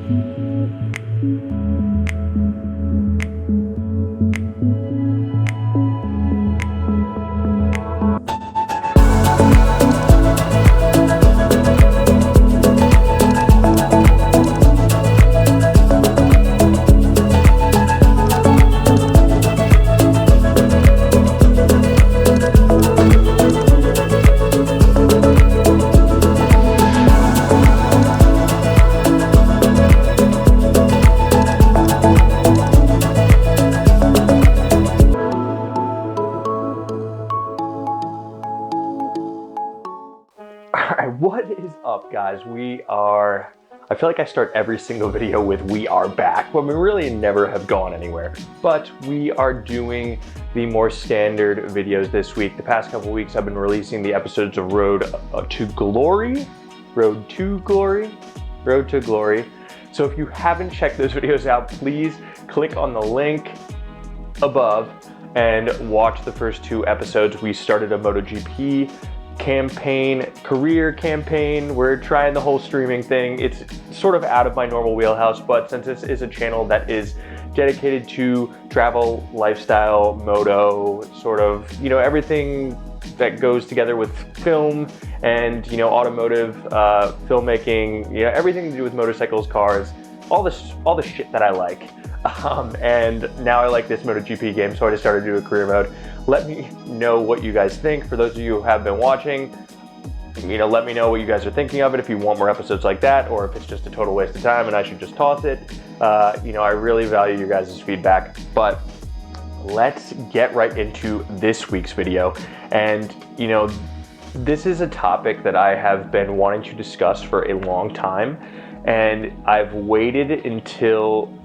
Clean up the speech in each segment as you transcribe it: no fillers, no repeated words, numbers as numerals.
What is up, guys? I feel like I start every single video with "we are back," but we really never have gone anywhere. But we are doing the more standard videos this week. The past couple weeks I've been releasing the episodes of Road to Glory. So if you haven't checked those videos out, please click on the link above and watch the first two episodes. We started a MotoGP career campaign. We're trying the whole streaming thing. It's sort of out of my normal wheelhouse, but since this is a channel that is dedicated to travel, lifestyle, moto, sort of, everything that goes together with film and, automotive, filmmaking, everything to do with motorcycles, cars, all the shit that I like. And now I like this MotoGP game, so I just started to do a career mode. Let me know what you guys think. For those of you who have been watching, let me know what you guys are thinking of it, if you want more episodes like that, or if it's just a total waste of time and I should just toss it. I really value your guys' feedback, but let's get right into this week's video. And, this is a topic that I have been wanting to discuss for a long time, and I've waited until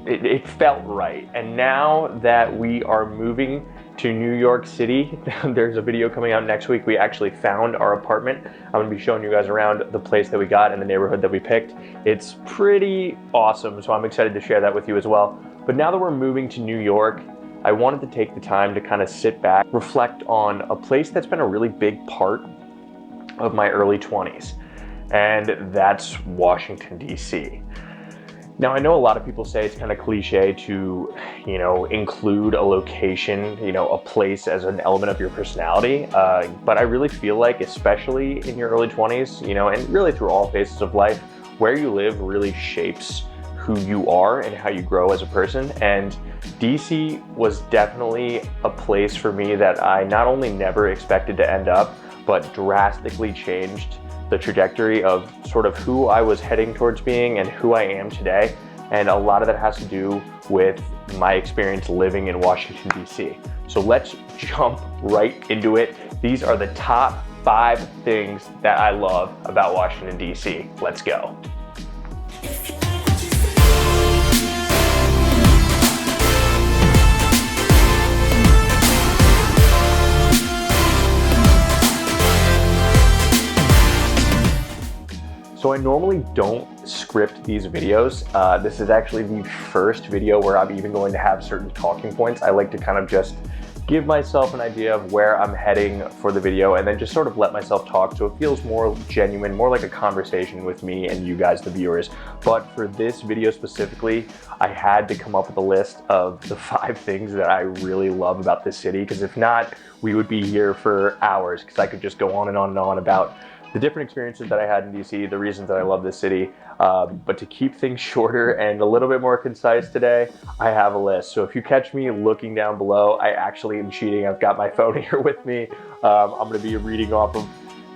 it felt right. And now that we are moving to New York City, there's a video coming out next week. We actually found our apartment. I'm gonna be showing you guys around the place that we got and the neighborhood that we picked. It's pretty awesome, so I'm excited to share that with you as well. But now that we're moving to New York, I wanted to take the time to kind of sit back, reflect on a place that's been a really big part of my early 20s, and that's Washington, D.C. Now, I know a lot of people say it's kind of cliche to, include a location, a place as an element of your personality. But I really feel like, especially in your early 20s, and really through all phases of life, where you live really shapes who you are and how you grow as a person. And DC was definitely a place for me that I not only never expected to end up, but drastically changed the trajectory of sort of who I was heading towards being and who I am today. And a lot of that has to do with my experience living in Washington, D.C. So let's jump right into it. These are the top 5 things that I love about Washington, D.C. Let's go. So I normally don't script these videos. This is actually the first video where I'm even going to have certain talking points. I like to kind of just give myself an idea of where I'm heading for the video and then just sort of let myself talk, so it feels more genuine, more like a conversation with me and you guys, the viewers. But for this video specifically, I had to come up with a list of the 5 things that I really love about this city, because if not, we would be here for hours, because I could just go on and on and on about the different experiences that I had in DC, the reasons that I love this city. But to keep things shorter and a little bit more concise today, I have a list. So if you catch me looking down below, I actually am cheating. I've got my phone here with me. I'm gonna be reading off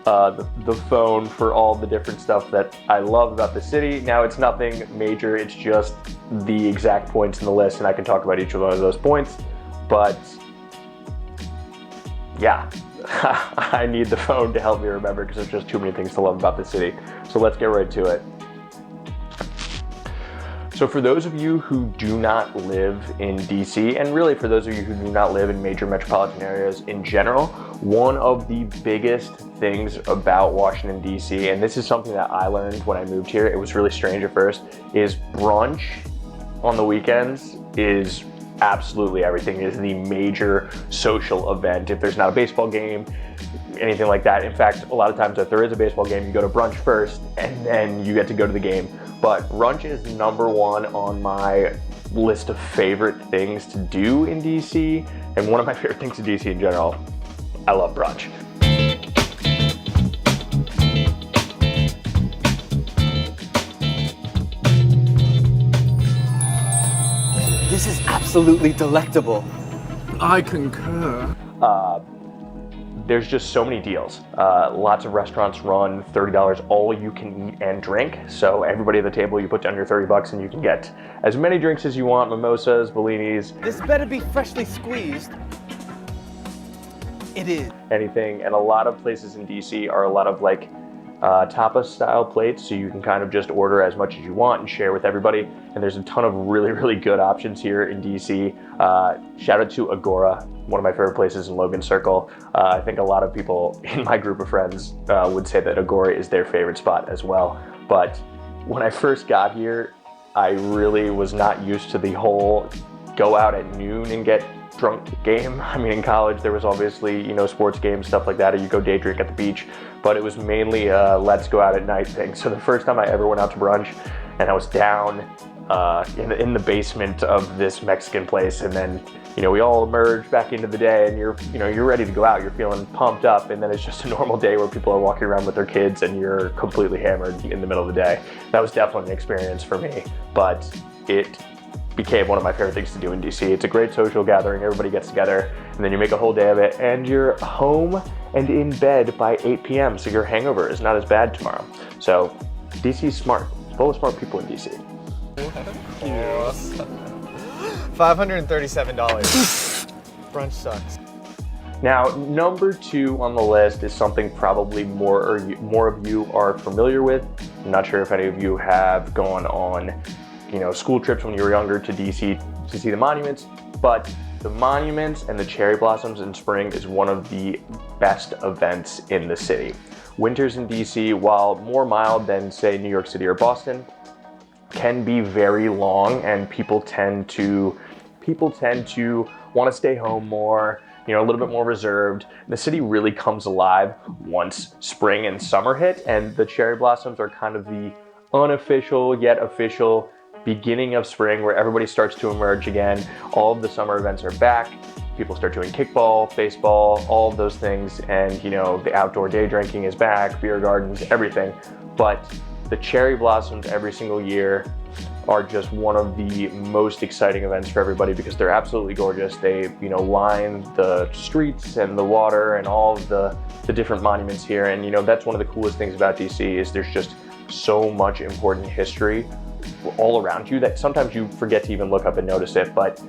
of the phone for all the different stuff that I love about the city. Now, it's nothing major, it's just the exact points in the list, and I can talk about each one of those points. But yeah, I need the phone to help me remember, because there's just too many things to love about the city. So let's get right to it. So for those of you who do not live in DC, and really for those of you who do not live in major metropolitan areas in general, one of the biggest things about Washington, DC, and this is something that I learned when I moved here, it was really strange at first, is brunch on the weekends is absolutely everything. It is the major social event. If there's not a baseball game, anything like that. In fact, a lot of times if there is a baseball game, you go to brunch first and then you get to go to the game. But brunch is number one on my list of favorite things to do in DC, and one of my favorite things in DC in general. I love brunch. This is absolutely delectable. I concur. There's just so many deals. Lots of restaurants run $30 all you can eat and drink. So everybody at the table, you put down your $30 and you can get as many drinks as you want, mimosas, bellinis. This better be freshly squeezed. It is. Anything. And a lot of places in DC are a lot of like tapas style plates, so you can kind of just order as much as you want and share with everybody. And there's a ton of really, really good options here in DC. Shout out to Agora, one of my favorite places in Logan Circle. I think a lot of people in my group of friends would say that Agora is their favorite spot as well. But when I first got here, I really was not used to the whole go out at noon and get drunk game. I mean, in college, there was obviously, sports games, stuff like that, or you go day drink at the beach, but it was mainly let's go out at night thing. So the first time I ever went out to brunch, and I was down in the basement of this Mexican place, and then, we all emerge back into the day, and you're ready to go out, you're feeling pumped up, and then it's just a normal day where people are walking around with their kids and you're completely hammered in the middle of the day. That was definitely an experience for me, but it became one of my favorite things to do in DC. It's a great social gathering, everybody gets together, and then you make a whole day of it, and you're home and in bed by 8 p.m., so your hangover is not as bad tomorrow. So DC's smart. It's full of smart people in DC. $537. Brunch sucks. Now, number 2 on the list is something probably more of you are familiar with. I'm not sure if any of you have gone on school trips when you were younger to DC to see the monuments, but the monuments and the cherry blossoms in spring is one of the best events in the city. Winters in DC, while more mild than say New York City or Boston, can be very long, and people tend to want to stay home more, a little bit more reserved. The city really comes alive once spring and summer hit, and the cherry blossoms are kind of the unofficial yet official beginning of spring where everybody starts to emerge again. All of the summer events are back. People start doing kickball, baseball, all of those things, and the outdoor day drinking is back, beer gardens, everything. But the cherry blossoms every single year are just one of the most exciting events for everybody because they're absolutely gorgeous. They line the streets and the water and all of the different monuments here, and that's one of the coolest things about DC is there's just so much important history all around you that sometimes you forget to even look up and notice it. But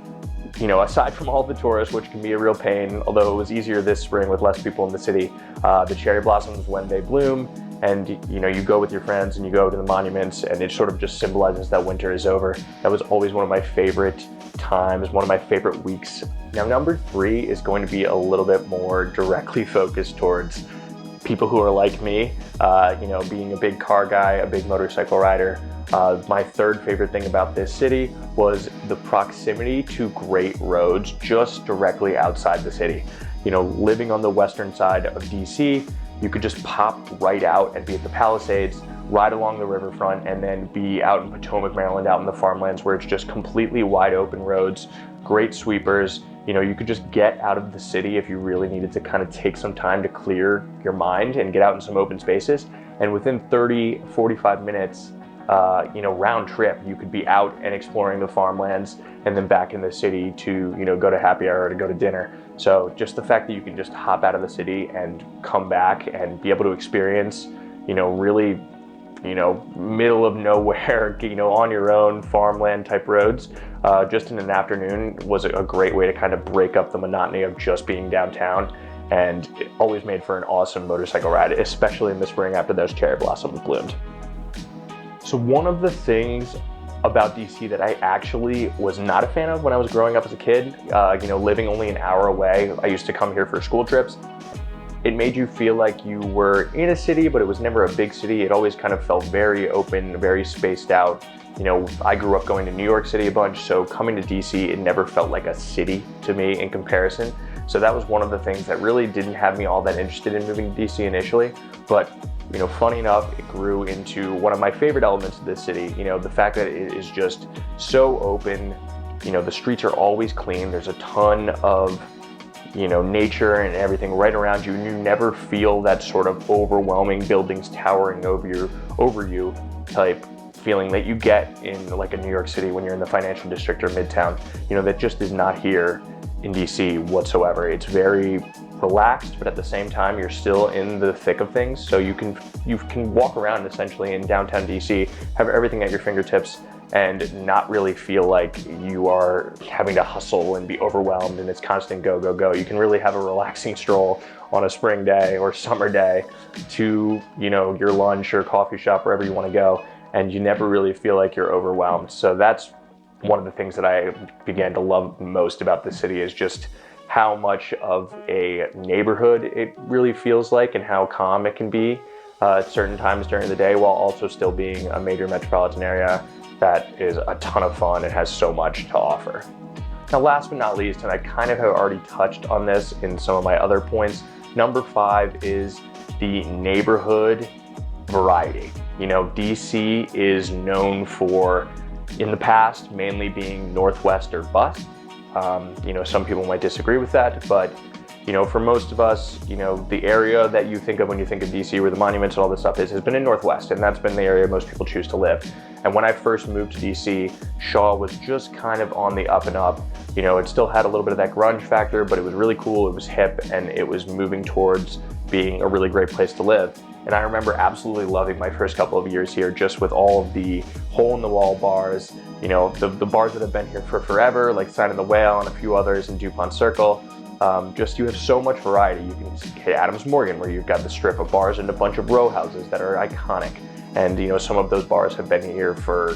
aside from all the tourists, which can be a real pain, although it was easier this spring with less people in the city, the cherry blossoms when they bloom, and you go with your friends and you go to the monuments, and it sort of just symbolizes that winter is over. That was always one of my favorite times, one of my favorite weeks. Now, number 3 is going to be a little bit more directly focused towards people who are like me, being a big car guy, a big motorcycle rider. My third favorite thing about this city was the proximity to great roads just directly outside the city. Living on the western side of DC, you could just pop right out and be at the Palisades, ride along the riverfront, and then be out in Potomac, Maryland, out in the farmlands where it's just completely wide open roads, great sweepers. You could just get out of the city if you really needed to kind of take some time to clear your mind and get out in some open spaces. And within 30, 45 minutes, round trip, you could be out and exploring the farmlands and then back in the city to, go to happy hour or to go to dinner. So just the fact that you can just hop out of the city and come back and be able to experience, really, middle of nowhere, on your own farmland type roads, just in an afternoon was a great way to kind of break up the monotony of just being downtown. And it always made for an awesome motorcycle ride, especially in the spring after those cherry blossoms bloomed. So one of the things about DC that I actually was not a fan of when I was growing up as a kid, living only an hour away, I used to come here for school trips. It made you feel like you were in a city, but it was never a big city. It always kind of felt very open, very spaced out. I grew up going to New York City a bunch, so coming to DC, it never felt like a city to me in comparison. So that was one of the things that really didn't have me all that interested in moving to DC initially. But funny enough, it grew into one of my favorite elements of this city. The fact that it is just so open. The streets are always clean. There's a ton of nature and everything right around you, and you never feel that sort of overwhelming buildings towering over you type feeling that you get in like a New York City when you're in the financial district or Midtown. That just is not here in DC whatsoever. It's very relaxed, but at the same time you're still in the thick of things, so you can walk around essentially in downtown DC, have everything at your fingertips, and not really feel like you are having to hustle and be overwhelmed and it's constant go, go, go. You can really have a relaxing stroll on a spring day or summer day to your lunch or coffee shop, wherever you want to go, and you never really feel like you're overwhelmed. So that's one of the things that I began to love most about the city, is just how much of a neighborhood it really feels like and how calm it can be at certain times during the day, while also still being a major metropolitan area that is a ton of fun and has so much to offer. Now, last but not least, and I kind of have already touched on this in some of my other points, number 5 is the neighborhood variety. DC is known for, in the past, mainly being Northwest or bust. Some people might disagree with that, but for most of us, the area that you think of when you think of DC, where the monuments and all this stuff is, has been in Northwest, and that's been the area most people choose to live. And when I first moved to DC, Shaw was just kind of on the up and up. It still had a little bit of that grunge factor, but it was really cool, it was hip, and it was moving towards being a really great place to live. And I remember absolutely loving my first couple of years here, just with all of the hole-in-the-wall bars, the bars that have been here for forever, like Sign of the Whale and a few others in DuPont Circle. You have so much variety. You can hit Adams Morgan, where you've got the strip of bars and a bunch of row houses that are iconic. And some of those bars have been here for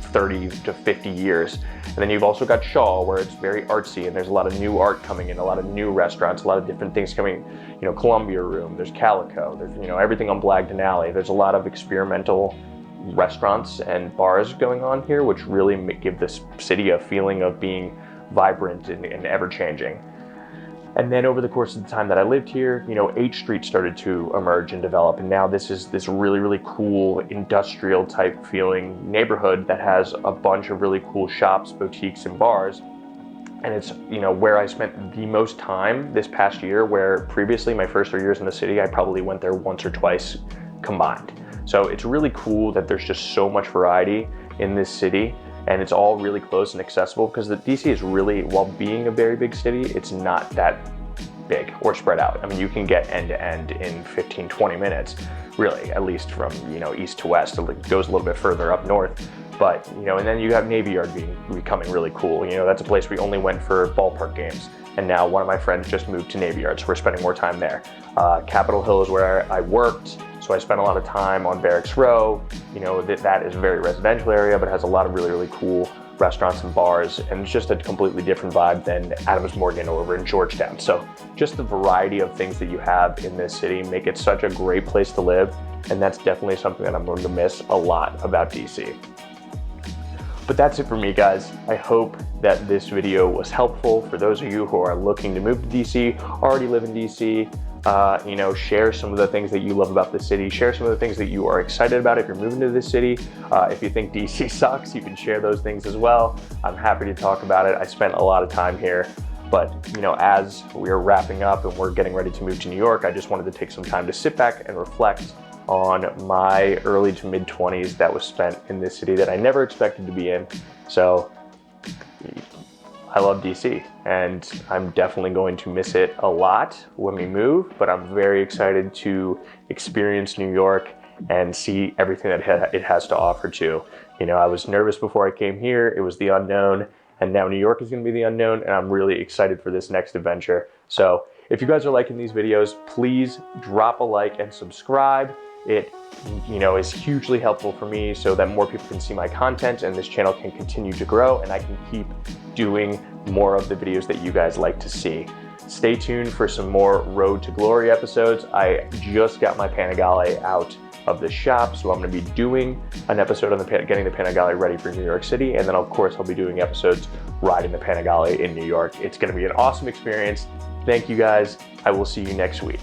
30 to 50 years. And then you've also got Shaw, where it's very artsy and there's a lot of new art coming in, a lot of new restaurants, a lot of different things coming. Columbia Room, there's Calico, there's everything on Blagden Alley. There's a lot of experimental restaurants and bars going on here, which really give this city a feeling of being vibrant and ever-changing. And then over the course of the time that I lived here, H Street started to emerge and develop, and now this is this really, really cool industrial type feeling neighborhood that has a bunch of really cool shops, boutiques, and bars. And it's where I spent the most time this past year, where previously my first 3 years in the city, I probably went there once or twice combined. So it's really cool that there's just so much variety in this city, and it's all really close and accessible, because the DC is really, while being a very big city, it's not that big or spread out. I mean, you can get end to end in 15, 20 minutes, really, at least from, east to west. It goes a little bit further up north, but, and then you have Navy Yard becoming really cool. That's a place we only went for ballpark games. And now one of my friends just moved to Navy Yard, so we're spending more time there. Capitol Hill is where I worked, so I spent a lot of time on Barracks Row. That is a very residential area, but has a lot of really, really cool restaurants and bars, and it's just a completely different vibe than Adams Morgan over in Georgetown. So just the variety of things that you have in this city make it such a great place to live, and that's definitely something that I'm going to miss a lot about DC. But that's it for me, guys. I hope that this video was helpful for those of you who are looking to move to DC, already live in DC. Share some of the things that you love about the city. Share some of the things that you are excited about if you're moving to this city. If you think DC sucks, you can share those things as well. I'm happy to talk about it. I spent a lot of time here, but as we're wrapping up and we're getting ready to move to New York, I just wanted to take some time to sit back and reflect on my early to mid 20s that was spent in this city that I never expected to be in. So I love DC, and I'm definitely going to miss it a lot when we move, but I'm very excited to experience New York and see everything that it has to offer too. I was nervous before I came here. It was the unknown, and now New York is going to be the unknown, and I'm really excited for this next adventure. So if you guys are liking these videos, please drop a like and subscribe. It is hugely helpful for me so that more people can see my content and this channel can continue to grow, and I can keep doing more of the videos that you guys like to see. Stay tuned for some more Road to Glory episodes. I just got my Panigale out of the shop. So I'm going to be doing an episode on getting the Panigale ready for New York City. And then of course, I'll be doing episodes riding the Panigale in New York. It's going to be an awesome experience. Thank you guys. I will see you next week.